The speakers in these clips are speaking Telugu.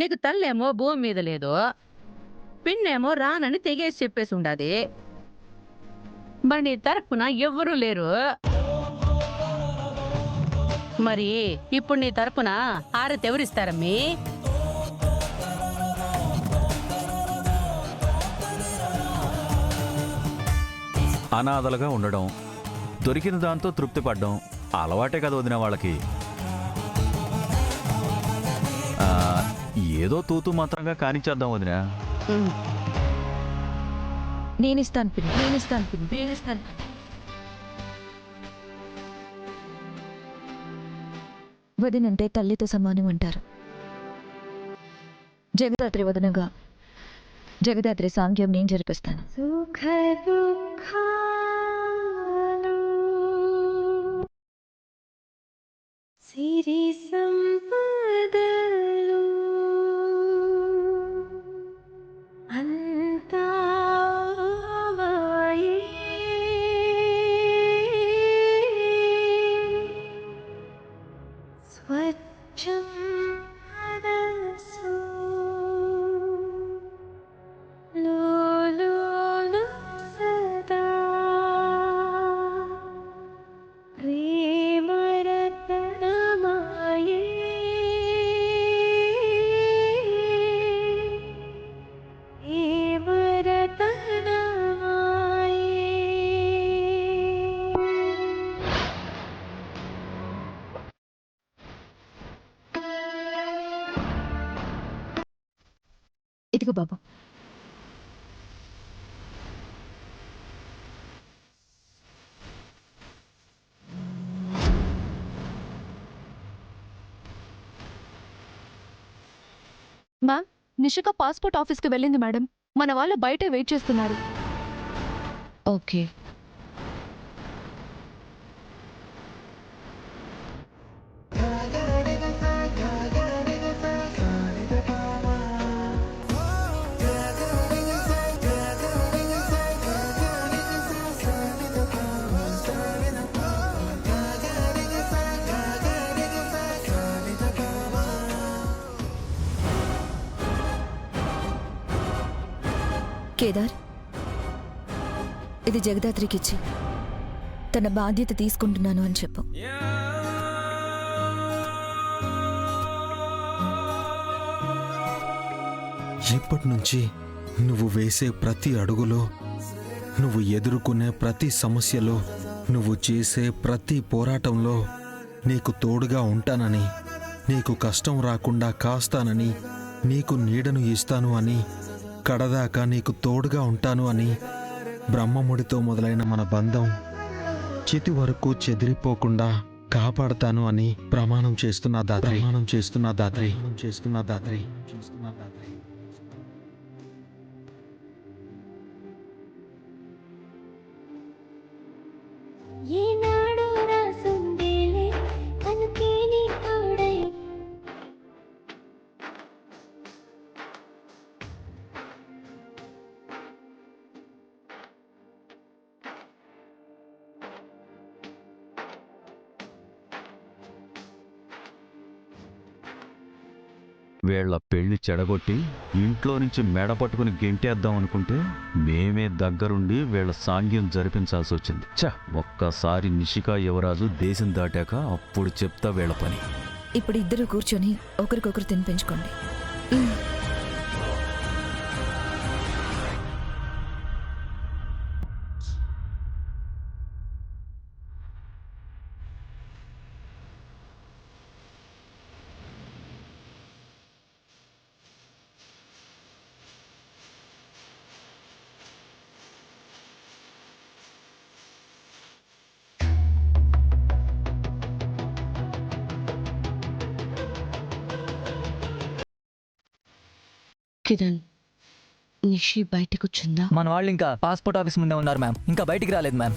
నీకు తల్లేమో భూమి మీద లేదు, పిన్నేమో రానని తెగేసి చెప్పేసి ఉండాది. మరి నీ తరపున ఎవ్వరూ లేరు. మరి ఇప్పుడు నీ తరపున హారతి ఎవరిస్తారమ్మీ? అనాథలుగా ఉండడం, దొరికిన దాంతో తృప్తి పడ్డం అలవాటే కదా వదిన వాళ్ళకి. ఏదో తూతూ మాత్రంగా కానిచ్చేద్దాం వదిన. నేనిస్తాను పిన్ని, నేనిస్తాను పిన్ని, నేనిస్తాను. వదినంటే తల్లితో సమానం అంటారు. జగదాత్రి వదనగా జగదాత్రి సాంగ్యం నేను జరిపిస్తాను. సుఖ దుఃఖాలు సిరి సంపదలు అంతా వాయే. స్వచ్ఛం మనసు లోలోలు సదా ప్రేమరతనమాయే. ఇదిగో బాబు. మ్యామ్, నిషిక పాస్పోర్ట్ ఆఫీస్కి వెళ్ళింది మేడం. మన వాళ్ళు బయటే వెయిట్ చేస్తున్నారు. ఓకే. కేదార్, ఇది జగదాత్రికిచ్చి తన బాధ్యత తీసుకుంటున్నాను అని చెప్పు. ఇప్పటి నుంచి నువ్వు వేసే ప్రతి అడుగులో, నువ్వు ఎదుర్కొనే ప్రతి సమస్యలో, నువ్వు చేసే ప్రతి పోరాటంలో నీకు తోడుగా ఉంటానని, నీకు కష్టం రాకుండా కాస్తానని, నీకు నీడను ఇస్తాను అని, కడదాకా నీకు తోడుగా ఉంటాను అని, బ్రహ్మముడితో మొదలైన మన బంధం చితి వరకు చెదిరిపోకుండా కాపాడతాను అని ప్రమాణం చేస్తున్నా దాత్రి, ప్రమాణం చేస్తున్నా దాత్రి, చేస్తున్నా దాత్రి, చేస్తున్నా దాత్రి. ఏనాడు రాసుందేలే అనుకే నీ తోడై. వీళ్ల పెళ్లి చెడగొట్టి ఇంట్లో నుంచి మెడ పట్టుకుని గెంటేద్దాం అనుకుంటే మేమే దగ్గరుండి వీళ్ల సాంగ్యం జరిపించాల్సి వచ్చింది. ఒక్కసారి నిషిక యువరాజు దేశం దాటాక అప్పుడు చెప్తా వీళ్ల పని. ఇప్పుడు ఇద్దరు కూర్చొని ఒకరికొకరు తినిపించుకోండి. కిరణ్, నిషి బయటకు వచ్చిందా? మన వాళ్ళు ఇంకా పాస్పోర్ట్ ఆఫీస్ ముందే ఉన్నారు మ్యామ్, ఇంకా బయటికి రాలేదు మ్యామ్.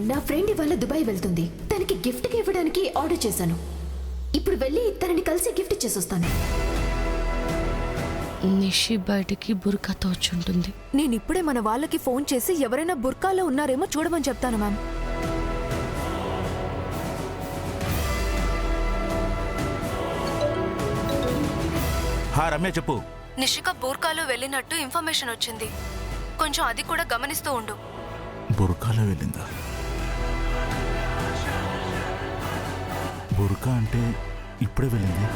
నా ఫ్రెండ్ ఇవాళ దుబాయ్ వెళ్తుంది. తనకి గిఫ్ట్ ఇవ్వడానికి ఆర్డర్ చేశాను. ఇప్పుడు వెళ్ళి తనని కలిసి గిఫ్ట్ ఇచ్చేసి వస్తాను. నిషి బయటికి బుర్కాతో వచ్చి ఉంటుంది. నేను ఇప్పుడే మన వాళ్ళకి ఫోన్ చేసి ఎవరైనా బుర్కాలో ఉన్నారేమో చూడమని చెప్తాను మ్యామ్. రమ్య చెప్పు. నిషిక బూర్కాలో వెళ్ళినట్టు ఇన్ఫర్మేషన్ వచ్చింది. కొంచెం అది కూడా గమనిస్తూ ఉండు. బుర్కాలో వెళ్ళిందా? బుర్కా అంటే ఇప్పుడే వెళ్ళింది.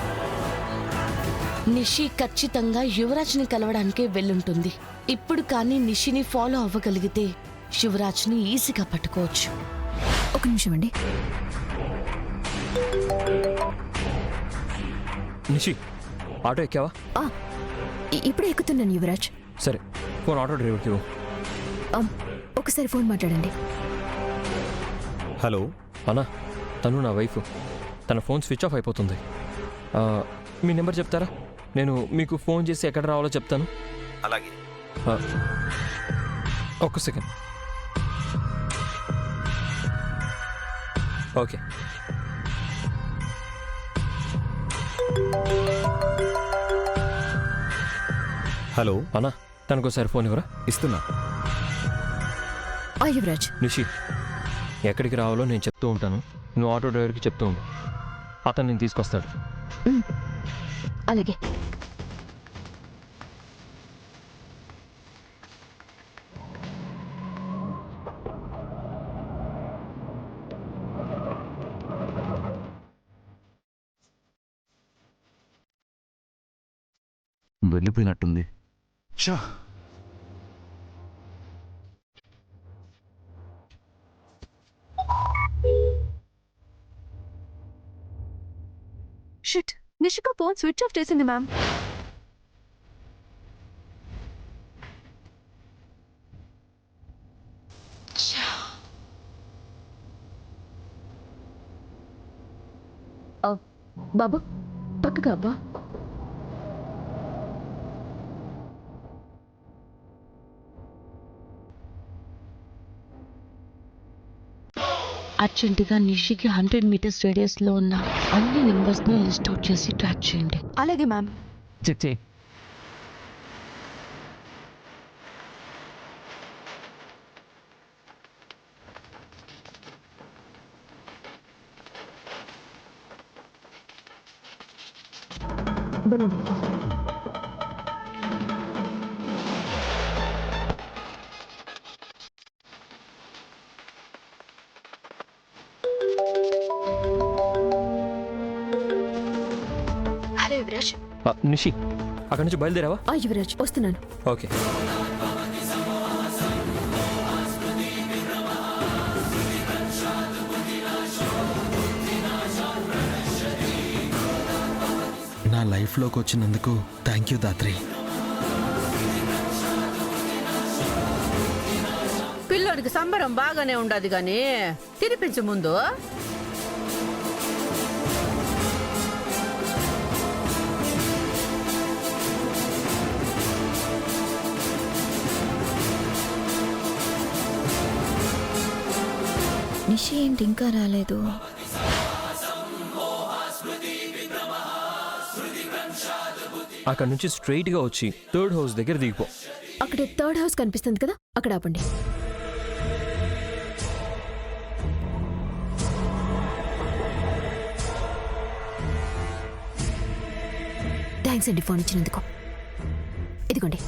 నిషి ఖచ్చితంగా యువరాజ్ని కలవడానికి వెళ్ళుంటుంది. ఇప్పుడు కానీ నిషిని ఫాలో అవ్వగలిగితే యువరాజ్ని ఈజీగా పట్టుకోవచ్చు. ఒక నిమిషం అండి. నిషి ఆటో ఎక్కావా? ఇప్పుడే ఎక్కుతున్నాను యువరాజ్. సరే ఫోన్ ఆటో డ్రైవర్కి ఇవ్వు. ఒకసారి ఫోన్ మాట్లాడండి. హలో అన్నా, తను నా వైఫ్. తన ఫోన్ స్విచ్ ఆఫ్ అయిపోతుంది. మీ నెంబర్ చెప్తారా? నేను మీకు ఫోన్ చేసి ఎక్కడ రావాలో చెప్తాను. అలాగే. ఒక్క సెకండ్. ఓకే. హలో అన్నా, తనకోసారి ఫోన్ ఇవ్వరా? ఇస్తున్నా. యువరాజ్, నిషి ఎక్కడికి రావాలో నేను చెప్తూ ఉంటాను. నువ్వు ఆటో డ్రైవర్కి చెప్తూ ఉండు. అతను నేను తీసుకొస్తాడు. అలాగే. వెళ్ళిపోయినట్టుంది. చా, shit, Nishika phone switch off చేసింది మ్యామ్. బాబు పక్కగా అబ్బా. అర్జెంటుగా నిషికి 100 మీటర్స్ రేడియస్లో ఉన్న అన్ని నెంబర్స్ని లిస్ట్ అవుట్ చేసి ట్రాక్ చేయండి. అలాగే మ్యామ్. చెక్ చేయి. హలో యువరాజ్. నిషి అక్కడి నుంచి బయలుదేరావా? యువరాజ్ వస్తున్నాను. ఓకే. నా లైఫ్లోకి వచ్చినందుకు థ్యాంక్ యూ దాత్రి. పిల్లోడికి సంబరం బాగానే ఉండదు గాని తినిపించు ముందు. నిషి ఏంటి ఇంకా రాలేదు? అక్కడ నుంచి స్ట్రైట్గా వచ్చి 3rd హౌస్ దగ్గర దిగిపో. అక్కడ 3rd హౌస్ కనిపిస్తుంది కదా, అక్కడ ఆపండి. థ్యాంక్స్ అండి ఫోన్ ఇచ్చినందుకు. ఇదిగోండి.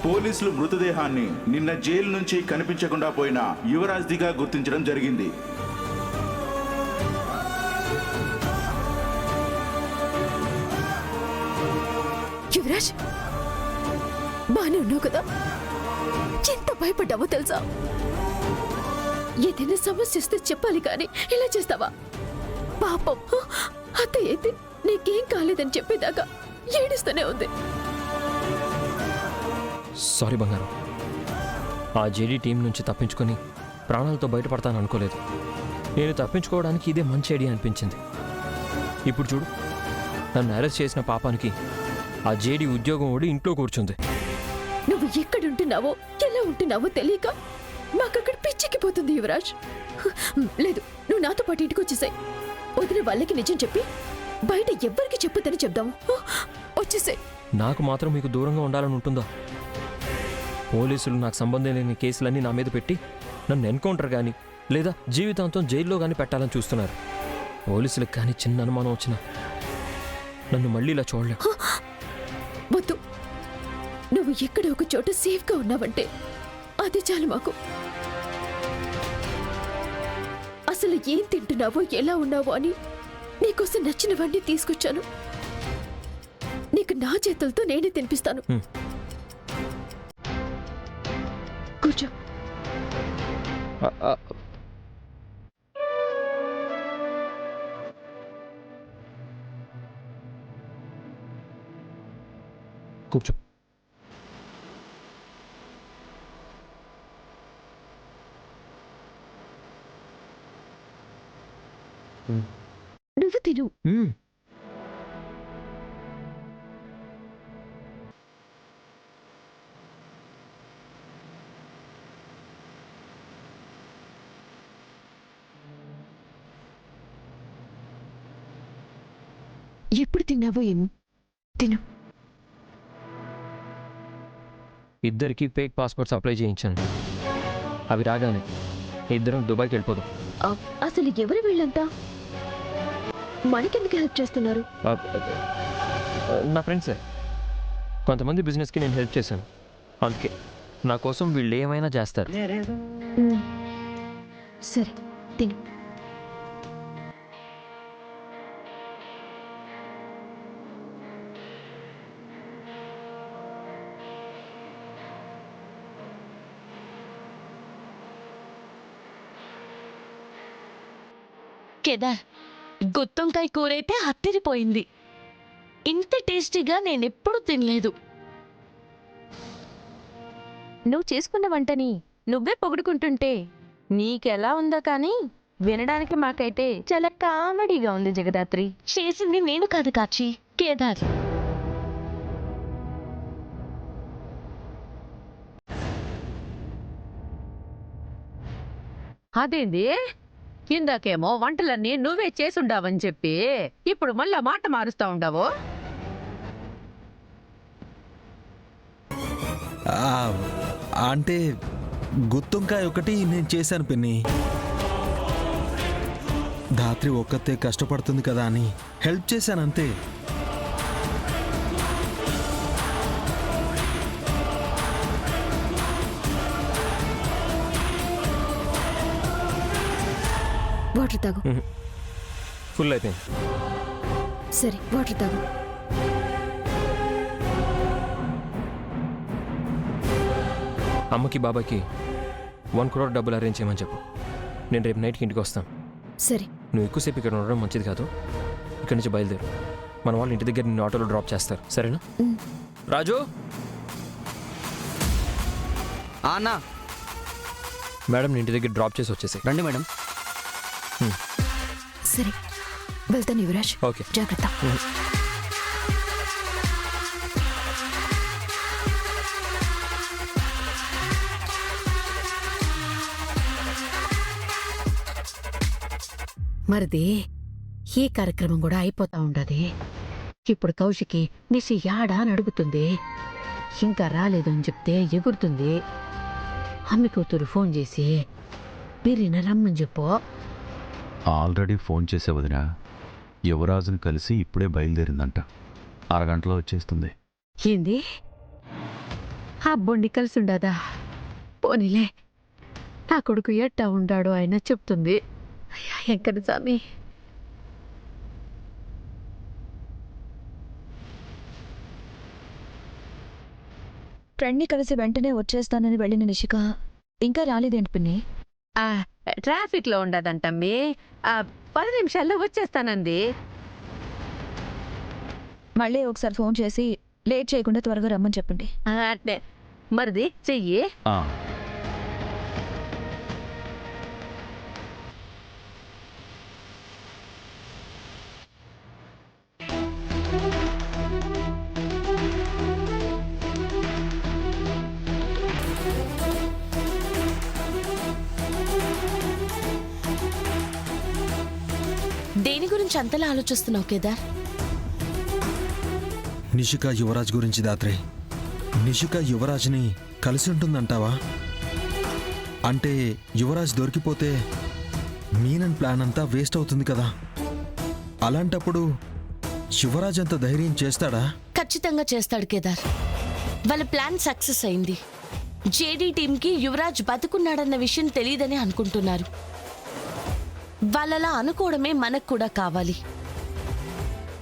పోలీసులు మృతదేహాన్ని నిన్న జైలు నుంచి కనిపించకుండా పోయిన యువరాజ్దిగా గుర్తించడం జరిగింది. యువరాజ్, బానే ఉన్నావు కదా? ఎంత భయపడ్డావో తెలుసా? ఏదైనా సమస్య వస్తే చెప్పాలి కానీ ఇలా చేస్తావా? పాపం అత్త అయితే నీకేం కాలేదని చెప్పేదాకా ఏడుస్తూనే ఉంది. సారీ బంగారం. ఆ జేడీ టీం నుంచి తప్పించుకొని ప్రాణాలతో బయటపడతాను అనుకోలేదు. నేను తప్పించుకోవడానికి ఇదే మంచి ఐడియా అనిపించింది. ఇప్పుడు చూడు, నన్ను అరెస్ట్ చేసిన పాపానికి ఆ జేడీ ఉద్యోగం ఓడి ఇంట్లో కూర్చుంది. నువ్వు ఎక్కడుంటున్నావో ఎలా ఉంటున్నావో తెలియక మాకక్కడ పిచ్చెక్కిపోతుంది యువరాజ్. లేదు, నువ్వు నాతో పాటు ఇంటికి వచ్చేసాయి. వదిన వాళ్ళకి నిజం చెప్పి బయట ఎవ్వరికి చెప్పొద్దని చెప్దాము. వచ్చేసాయి. నాకు మాత్రం మీకు దూరంగా ఉండాలని ఉంటుందా? పోలీసులు నాకు సంబంధం లేని కేసులన్నీ నా మీద పెట్టి నన్ను ఎన్కౌంటర్ కానీ లేదా జీవితాంతం జైల్లో కానీ పెట్టాలని చూస్తున్నారు. పోలీసులకు కానీ చిన్న అనుమానం వచ్చినా నన్ను మళ్ళీ ఇలా చూడలేం. వద్దు, నువ్వు ఎక్కడ ఒక చోట సేఫ్గా ఉన్నావంటే అది చాలు మాకు. అసలు ఏం తింటున్నావో ఎలా ఉన్నావో అని నీకోసం నచ్చినవన్నీ తీసుకొచ్చాను. నీకు నా చేతులతో నేనే తినిపిస్తాను. కూర్చో. కూర్చో. నువ్వు తిను. ఎప్పుడు తిన్నావో ఏమో, తిను. ఇద్దరికి ఫేక్ పాస్పోర్ట్స్ అప్లై చేయించాను. అవి రాగానే ఇద్దరం దుబాయ్కి వెళ్ళిపోదాం. అసలు ఎవరు వీళ్ళంతా? మనకెందుకు హెల్ప్ చేస్తున్నారు? నా ఫ్రెండ్సే. కొంతమంది బిజినెస్కి నేను హెల్ప్ చేశాను, అందుకే నా కోసం వీళ్ళు ఏమైనా చేస్తారు. సరే, తిను. కేదార్, గుత్తొంకాయ కూర అయితే హత్తిరిపోయింది. ఇంత టేస్టీగా నేనెప్పుడు తినలేదు. నువ్వు చేసుకున్న వంటని నువ్వే పొగుడుకుంటుంటే నీకెలా ఉందో కానీ వినడానికి మాకైతే చాలా కామెడీగా ఉంది జగదాత్రి. చేసింది నేను కాదు కాచి, కేదార్. అదేంది, ఇందాకేమో వంటలన్నీ నువ్వే చేసుండావని చెప్పి ఇప్పుడు మళ్ళా మాట మారుస్తా ఉండావు. అంటే గుత్తొంకాయ ఒకటి నేను చేశాను పిన్ని. ధాత్రి ఒక్కతే కష్టపడుతుంది కదా అని హెల్ప్ చేశాను అంతే. వాటర్ తాగు. ఫుల్ అయిపోయింది. సరే, వాటర్ తాగు. అమ్మకి బాబాకి 1 crore డబ్బులు అరేంజ్ చేయమని చెప్పు. నేను రేపు నైట్కి ఇంటికి వస్తాను. సరే. నువ్వు ఎక్కువసేపు ఇక్కడ ఉండడం మంచిది కాదు. ఇక్కడి నుంచి బయలుదేరు. మన వాళ్ళు ఇంటి దగ్గర నిన్ను ఆటోలో డ్రాప్ చేస్తారు, సరేనా? రాజు. అన్నా, మేడం ఇంటి దగ్గర డ్రాప్ చేసి వచ్చేసి రండి మేడం. సరే, వెళ్తాను యువరాజ్. ఓకే, జాగ్రత్త. మరిది, ఈ కార్యక్రమం కూడా అయిపోతా ఉండదు. ఇప్పుడు కౌశికి నిసి యాడా అని అడుగుతుంది. ఇంకా రాలేదని చెప్తే ఎగురుతుంది. అమ్మి కూతురు ఫోన్ చేసి మీరిన రమ్మని చెప్పు. ఆల్రెడీ ఫోన్ చేసే వదిన, యువరాజుని కలిసి ఇప్పుడే బయలుదేరిందంట. అరగంటలో వచ్చేస్తుంది. ఏంది, ఆ బొండి కలిసి ఉండదా? పోనీలే, నా కొడుకు ఎట్టా ఉండాడో ఆయన చెప్తుంది. అయ్యా ఎక్కడ స్వామి. ఫ్రెండ్ని కలిసి వెంటనే వచ్చేస్తానని వెళ్ళిన నిషిక ఇంకా రాలేదేంటి పిన్ని? ట్రాఫిక్లో ఉండదంటమ్మి. 10 నిమిషాల్లో వచ్చేస్తానంది. మళ్ళీ ఒకసారి ఫోన్ చేసి లేట్ చేయకుండా త్వరగా రమ్మని చెప్పండి. అట్నే మరిది చెయ్యి. గురించి అంతలా ఆలోచిస్తున్నావు కేదార్? నిషిక యువరాజ్ గురించి దాత్రి. నిషిక యువరాజ్ని కలిసి ఉంటుందంటావా? అంటే యువరాజ్ దొరికిపోతే మీనన్ ప్లాన్ అంతా వేస్ట్ అవుతుంది కదా. అలాంటప్పుడు యువరాజ్ అంత ధైర్యం చేస్తాడా? ఖచ్చితంగా చేస్తాడు కేదార్. వాళ్ళ ప్లాన్ సక్సెస్ అయింది. జేడీ టీంకి యువరాజ్ బతుకున్నాడన్న విషయం తెలియదని అనుకుంటున్నారు. వాళ్ళలా అనుకోవడమే మనకు కూడా కావాలి.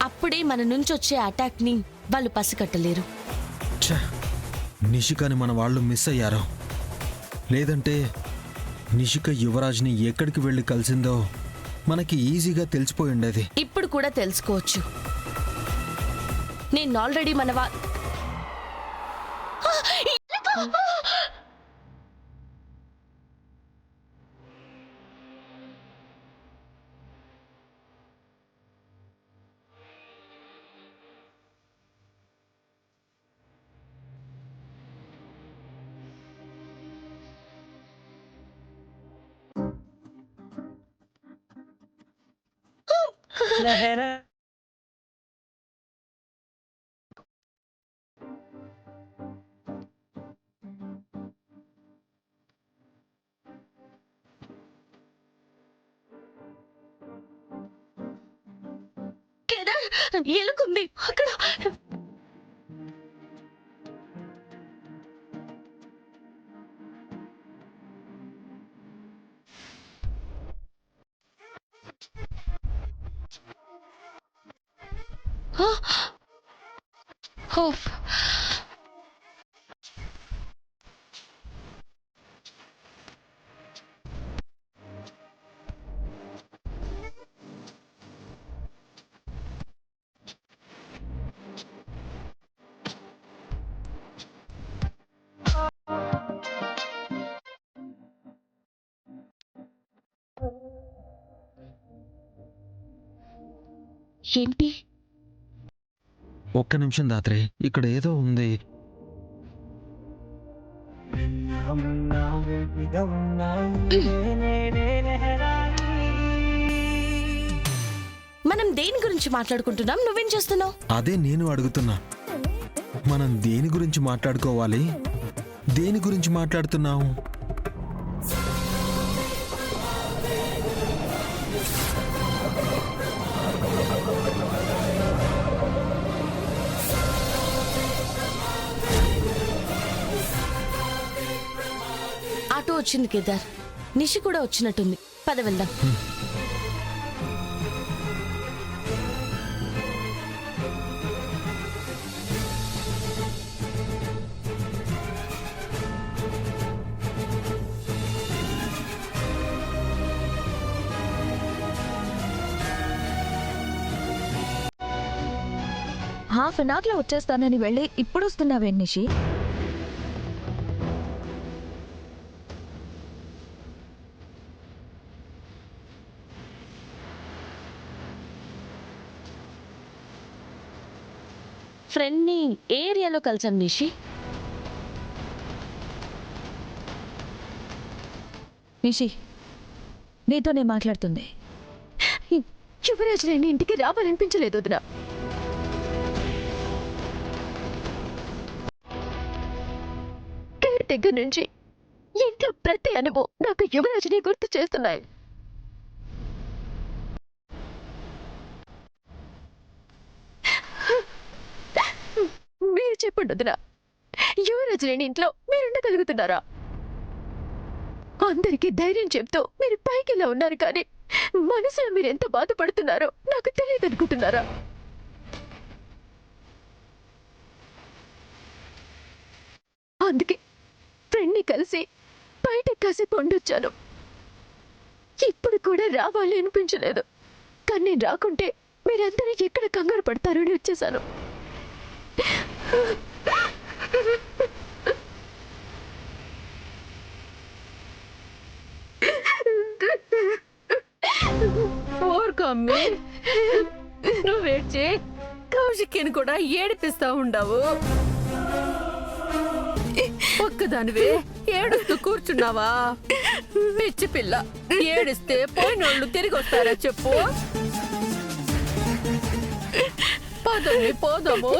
అప్పుడే మన నుంచి వచ్చే అటాక్ని వాళ్ళు పసిగట్టలేరు. నిషికని మన వాళ్ళు మిస్ అయ్యారు. లేదంటే నిషిక యువరాజ్ని ఎక్కడికి వెళ్ళి కలిసిందో మనకి ఈజీగా తెలిసిపోయి ఉండేది. ఇప్పుడు కూడా తెలుసుకోవచ్చు. నేను ఆల్రెడీ ఎలుకుంది అక్కడ. ఏంటి? ఒక్క నిమిషం దాత్రి, ఇక్కడ ఏదో ఉంది. మనం దేని గురించి మాట్లాడుకుంటున్నాం? నువ్వేం చేస్తున్నావు? అదే నేను అడుగుతున్నా. మనం దేని గురించి మాట్లాడుకోవాలి? దేని గురించి మాట్లాడుతున్నావు? ఆటో వచ్చింది కేదార్. నిషి కూడా వచ్చినట్టుంది. పద వెళ్దాం. హాఫ్ అన్ అవర్లో వచ్చేస్తానని వెళ్ళి ఇప్పుడు వస్తున్నావే నిషి? ఫ్రెండ్ని ఏరియాలో కలిసాం నిషి. నిషి, నీతోనే మాట్లాడుతుంది. యువరాజ్ నేను ఇంటికి రావాలనిపించలేదు వదినా. దగ్గర నుంచి ఇంట్లో ప్రతి అనుభవం నాకు యువరాజుని గుర్తు చేస్తున్నాయి. మీరు చెప్పండి వదినా, యువరాజు లేని ఇంట్లో మీరుండగలుగుతున్నారా? అందరికీ ధైర్యం చెప్తూ మీరు పైకి ఇలా ఉన్నారు, కానీ మనసులో మీరు ఎంత బాధపడుతున్నారో నాకు తెలియదు అనుకుంటున్నారా? అందుకే ఫ్రెండ్ని కలిసి బయట కాసేపు ఉండొచ్చాను. ఇప్పుడు కూడా రావాలి అనిపించలేదు, కానీ నేను రాకుంటే మీరందరూ ఎక్కడ కంగారు పడతారు అని వచ్చేసాను. నువ్వేడ్చి కౌశిక్ని కూడా ఏడిపిస్తా ఉండవు. ఒక్కదానివే ఏడుస్తూ కూర్చున్నావా? పిచ్చి పిల్ల, ఏడిస్తే పోయినోళ్ళు తిరిగి వస్తారా చెప్పు? పదండి పోదాము